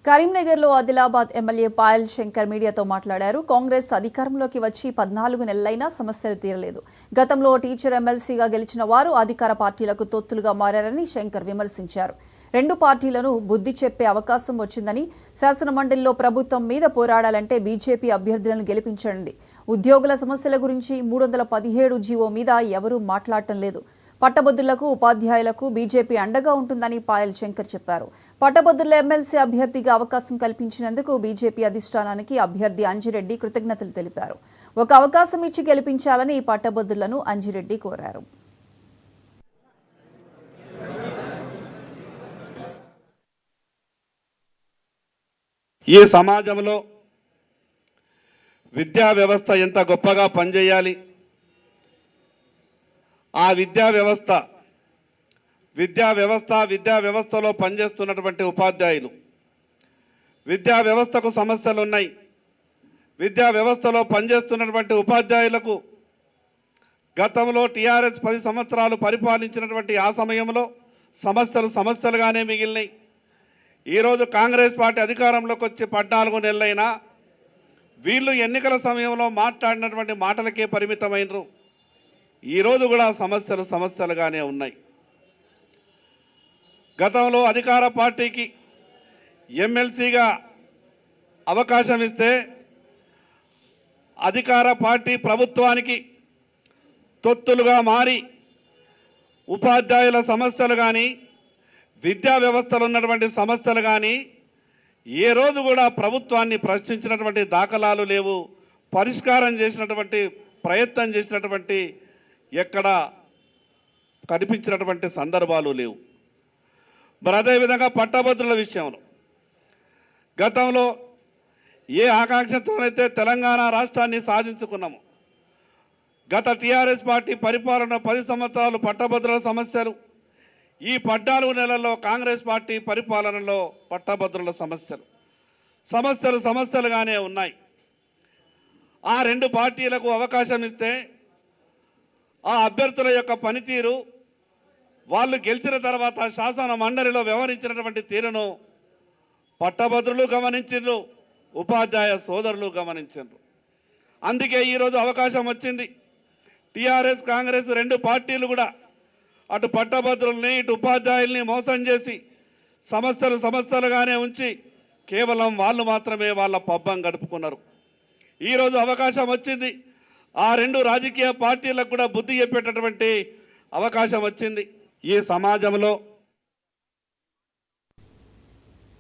కరీంనగర్లో ఆదిలాబాద్ ఎమ్మెల్యే పాయల్ శంకర్ మీడియాతో మాట్లాడారు. కాంగ్రెస్ అధికారంలోకి వచ్చి 14 నెలలైనా సమస్యలు తీరలేదు. గతంలో టీచర్ ఎమ్మెల్సీగా గెలిచిన వారు అధికార పార్టీలకు తొత్తులుగా మారారని శంకర్ విమర్శించారు. రెండు పార్టీలను బుద్ధి చెప్పే అవకాశం వచ్చిందని, శాసనమండలిలో ప్రభుత్వం మీద పోరాడాలంటే బీజేపీ అభ్యర్థులను గెలిపించండి. ఉద్యోగుల సమస్యల గురించి 317 జీవో మీద ఎవరూ మాట్లాడటం లేదు. పట్టభద్రులకు, ఉపాధ్యాయులకు బీజేపీ అండగా ఉంటుందని పాయల్ శంకర్ చెప్పారు. పట్టభద్రుల ఎమ్మెల్సీ అభ్యర్థిగా అవకాశం కల్పించినందుకు బీజేపీ అధిష్టానానికి అభ్యర్థి అంజిరెడ్డి కృతజ్ఞతలు తెలిపారు. ఒక అవకాశం ఇచ్చి గెలిపించాలని పట్టభద్రులను అంజిరెడ్డి కోరారు. ఈ సమాజంలో విద్యా వ్యవస్థ ఎంత గొప్పగా పనిచేయాలి, ఆ విద్యా వ్యవస్థలో పనిచేస్తున్నటువంటి ఉపాధ్యాయులు, విద్యా వ్యవస్థకు సమస్యలు ఉన్నాయి. విద్యా వ్యవస్థలో పనిచేస్తున్నటువంటి ఉపాధ్యాయులకు గతంలో టీఆర్ఎస్ 10 సంవత్సరాలు పరిపాలించినటువంటి ఆ సమయంలో సమస్యలుగానే మిగిలినాయి. ఈరోజు కాంగ్రెస్ పార్టీ అధికారంలోకి వచ్చి 14 నెలలైనా వీళ్ళు ఎన్నికల సమయంలో మాట్లాడినటువంటి మాటలకే పరిమితమైనరు. ఈరోజు కూడా సమస్యలుగానే ఉన్నాయి. గతంలో అధికార పార్టీకి ఎమ్మెల్సీగా అవకాశం ఇస్తే అధికార పార్టీ ప్రభుత్వానికి తొత్తులుగా మారి ఉపాధ్యాయుల సమస్యలు కానీ, విద్యా వ్యవస్థలో ఉన్నటువంటి సమస్యలు కానీ ఏ రోజు కూడా ప్రభుత్వాన్ని ప్రశ్నించినటువంటి దాఖలాలు లేవు. పరిష్కారం చేసినటువంటి ప్రయత్నం చేసినటువంటి ఎక్కడ కనిపించినటువంటి సందర్భాలు లేవు. మరి అదేవిధంగా పట్టభద్రుల విషయంలో గతంలో ఏ ఆకాంక్షతోనైతే తెలంగాణ రాష్ట్రాన్ని సాధించుకున్నాము, గత టీఆర్ఎస్ పార్టీ పరిపాలన 10 సంవత్సరాలు పట్టభద్రుల సమస్యలు, ఈ 14 నెలల్లో కాంగ్రెస్ పార్టీ పరిపాలనలో పట్టభద్రుల సమస్యలుగానే ఉన్నాయి. ఆ రెండు పార్టీలకు అవకాశం ఇస్తే ఆ అభ్యర్థుల యొక్క పనితీరు, వాళ్ళు గెలిచిన తర్వాత శాసన మండలిలో వ్యవహరించినటువంటి తీరును పట్టభద్రులు గమనించారు, ఉపాధ్యాయ సోదరులు గమనించారు. అందుకే ఈరోజు అవకాశం వచ్చింది. టీఆర్ఎస్ కాంగ్రెస్ రెండు పార్టీలు కూడా అటు పట్టభద్రుల్ని ఇటు ఉపాధ్యాయుల్ని మోసం చేసి సమస్యలుగానే ఉంచి కేవలం వాళ్ళు మాత్రమే వాళ్ళ పబ్బం గడుపుకున్నారు. ఈరోజు అవకాశం వచ్చింది. ఆ రెండు రాజకీయ పార్టీలకు కూడా బుద్ధి చెప్పేటటువంటి అవకాశం వచ్చింది. ఈ సమాజంలో